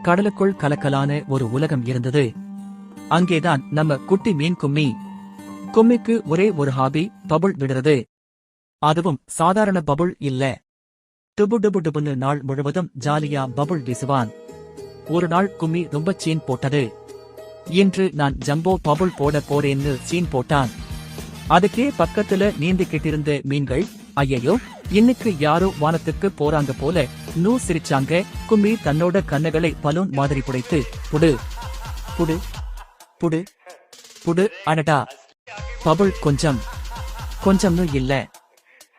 கடலுக்குள் கலக்கலான ஒரு உலகம் இருந்தது. அங்கேதான் நம்ம குட்டி மீன் கும்மி. கும்மிக்கு ஒரே ஒரு ஹாபி, பபுள் விடுறது. அதுவும் சாதாரண பபுள் இல்ல. டுபு டுபு டுபுன்னு நாள் முழுவதும் ஜாலியா பபுள் வீசுவான். ஒரு நாள் கும்மி ரொம்ப சீன் போட்டது. இன்று நான் ஜம்போ பபுள் போட போறேன்னு சீன் போட்டான். அதுக்கே பக்கத்துல நீந்திக்கிட்டிருந்த மீன்கள், ஐயையோ இன்னைக்கு யாரோ வானத்துக்கு போறாங்க போல நூ சிரிச்சாங்க. கும்மி தன்னோட கண்ணுகளை பலூன் மாதிரி புடைத்து, புடு புடு புடு புடு, அடடா பபுள் கொஞ்சம்னு இல்ல,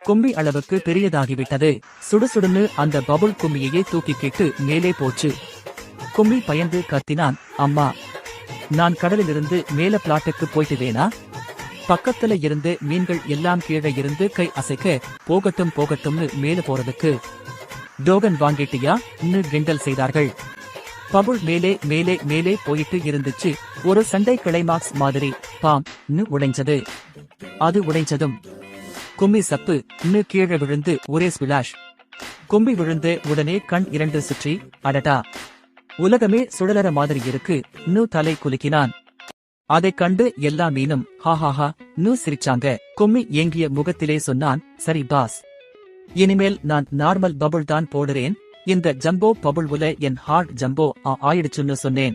கும்மி அளவுக்கு பெரியதாகிவிட்டது. சுடுசுடுன்னு அந்த பபுள் கும்மியையே தூக்கிக்கிட்டு மேலே போச்சு. கும்மி பயந்து கத்தினான், அம்மா நான் கடலிலிருந்து மேல பிளாட்டுக்கு போயிட்டுவேனா? பக்கத்துல இருந்து மீன்கள் எல்லாம் கீழே இருந்து கை அசைக்க, போகட்டும்னு மேல போறதுக்கு டோகன் வாங்கிட்டியா?ன்னு கிண்டல் செய்தார்கள். பபுள் மேலே மேலே மேலே போயிட்டு இருந்துச்சு. ஒரு சண்டை கிளைமாக்ஸ் மாதிரி பாம் உடைஞ்சது. அது உடைஞ்சதும் கும்மி சப்பு கீழே விழுந்து ஒரே ஸ்பிளாஷ். கும்பி விழுந்து உடனே கண் இரண்டு சுற்றி, அடடா உலகமே சுழலற மாதிரி இருக்கு தலை குலுக்கினான். அதைக் கண்டு எல்லா மீனும் ஹாஹாஹா சிரிச்சாங்க. கும்மி ஏங்கிய முகத்திலே சொன்னான், சரி பாஸ், இனிமேல் நான் நார்மல் பபுள் தான் போடுறேன். இந்த ஜம்போ பபுள் உல என் ஹார்ட் ஜம்போ ஆயிடுச்சுன்னு சொன்னேன்.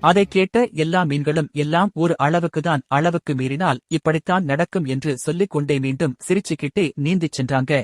அதைக் கேட்ட எல்லா மீன்களும் எல்லாம் ஒரு அளவுக்கு மீறினால் இப்படித்தான் நடக்கும் என்று சொல்லிக் கொண்டே மீண்டும் சிரிச்சுக்கிட்டே நீந்திச் சென்றாங்க.